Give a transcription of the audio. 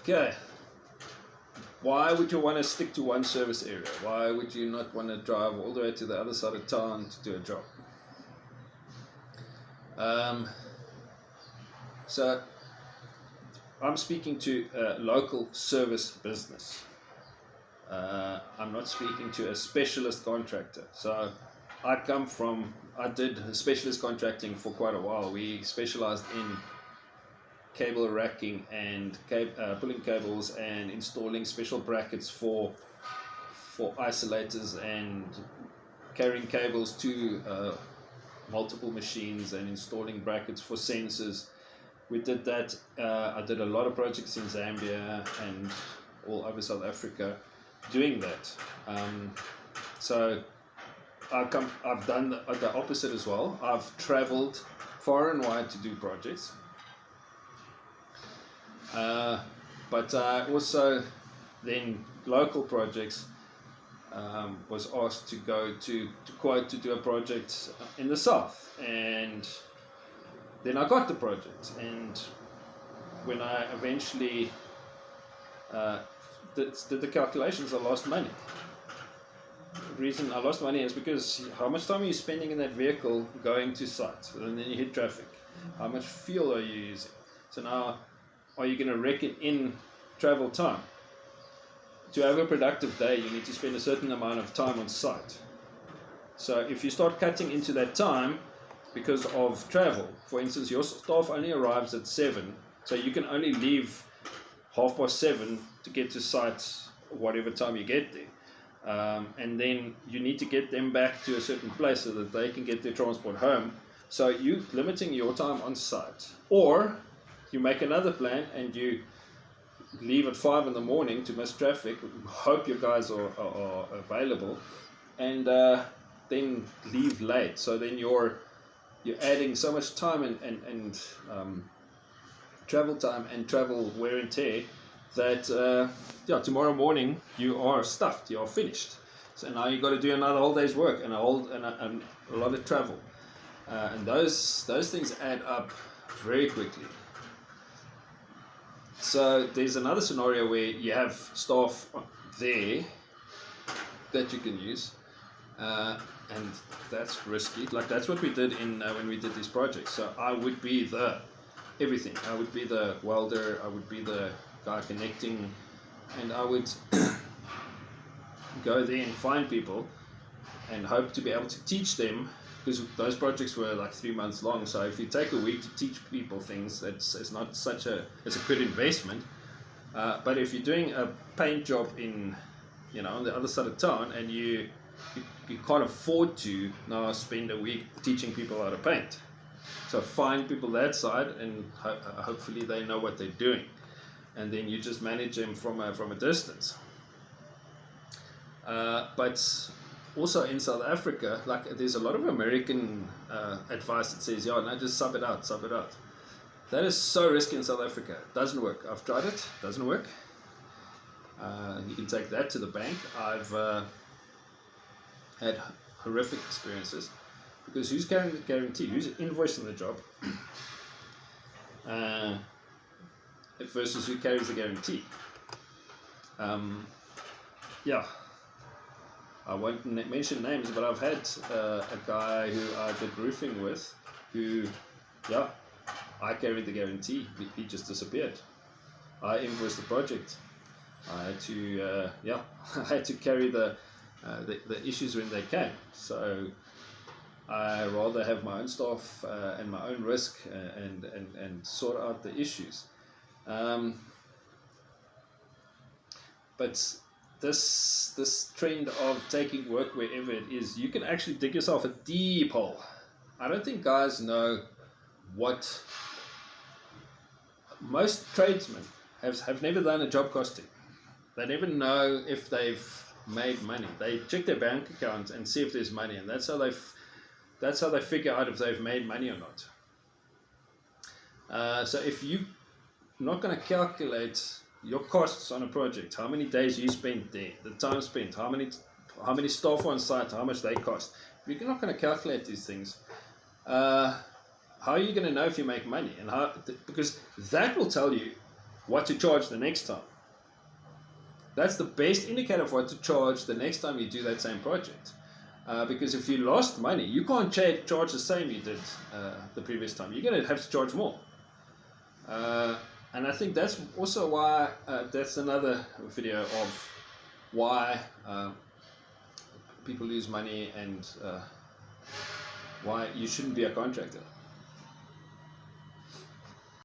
Okay. Why would you want to stick to one service area? Why would you not want to drive all the way to the other side of town to do a job? So I'm speaking to a local service business. I'm not speaking to a specialist contractor. So I did specialist contracting for quite a while. We specialized in cable racking and pulling cables and installing special brackets for isolators and carrying cables to multiple machines and installing brackets for sensors. We did that. I did a lot of projects in Zambia and all over South Africa doing that. So I've done the opposite as well. I've traveled far and wide to do projects. But also then local projects, was asked to go to do a project in the south, and then I got the project. And when I eventually did the calculations, I lost money. The reason I lost money is because how much time are you spending in that vehicle going to site, and then you hit traffic? How much fuel are you using? So now, are you going to reckon in travel time? To have a productive day, you need to spend a certain amount of time on site. So if you start cutting into that time because of travel, for instance, your staff only arrives at 7, so you can only leave 7:30 to get to site whatever time you get there. And then you need to get them back to a certain place so that they can get their transport home. So you're limiting your time on site. Or you make another plan and you leave at 5 in the morning to miss traffic, hope your guys are available, and then leave late. So then you're adding so much time and travel time and travel wear and tear that tomorrow morning you are stuffed, you are finished. So now you've got to do another whole day's work and a lot of travel, and those things add up very quickly. So there's another scenario where you have staff there that you can use, and that's risky. Like that's what we did when we did these projects. So I would be the everything. I would be the welder. I would be the guy connecting, and I would go there and find people and hope to be able to teach them. Because those projects were like 3 months long, so if you take a week to teach people things, it's not it's a good investment. But if you're doing a paint job in, on the other side of town, and you can't afford to now spend a week teaching people how to paint, so find people that side, and hopefully they know what they're doing, and then you just manage them from a distance. But also in South Africa, like there's a lot of American advice that says, just sub it out. That is so risky in South Africa. It doesn't work. I've tried it. Doesn't work. You can take that to the bank. I've had horrific experiences because who's carrying the guarantee? Who's invoicing the job? Versus who carries the guarantee? I won't mention names, but I've had a guy who I did roofing with who, I carried the guarantee. He just disappeared. I invoiced the project. I had to, I had to carry the issues when they came. So I rather have my own staff and my own risk and sort out the issues. But this trend of taking work wherever it is, you can actually dig yourself a deep hole. I don't think guys know what most tradesmen have never done a job costing. They never know if they've made money. They check their bank account and see if there's money, and that's how they figure out if they've made money or not. So if you're not going to calculate your costs on a project, how many days you spent there, the time spent, how many staff on site, how much they cost. If you're not going to calculate these things, how are you going to know if you make money? And because that will tell you what to charge the next time. That's the best indicator of what to charge the next time you do that same project. Because if you lost money, you can't charge the same you did the previous time. You're going to have to charge more. And I think that's also why, that's another video of why people lose money and why you shouldn't be a contractor.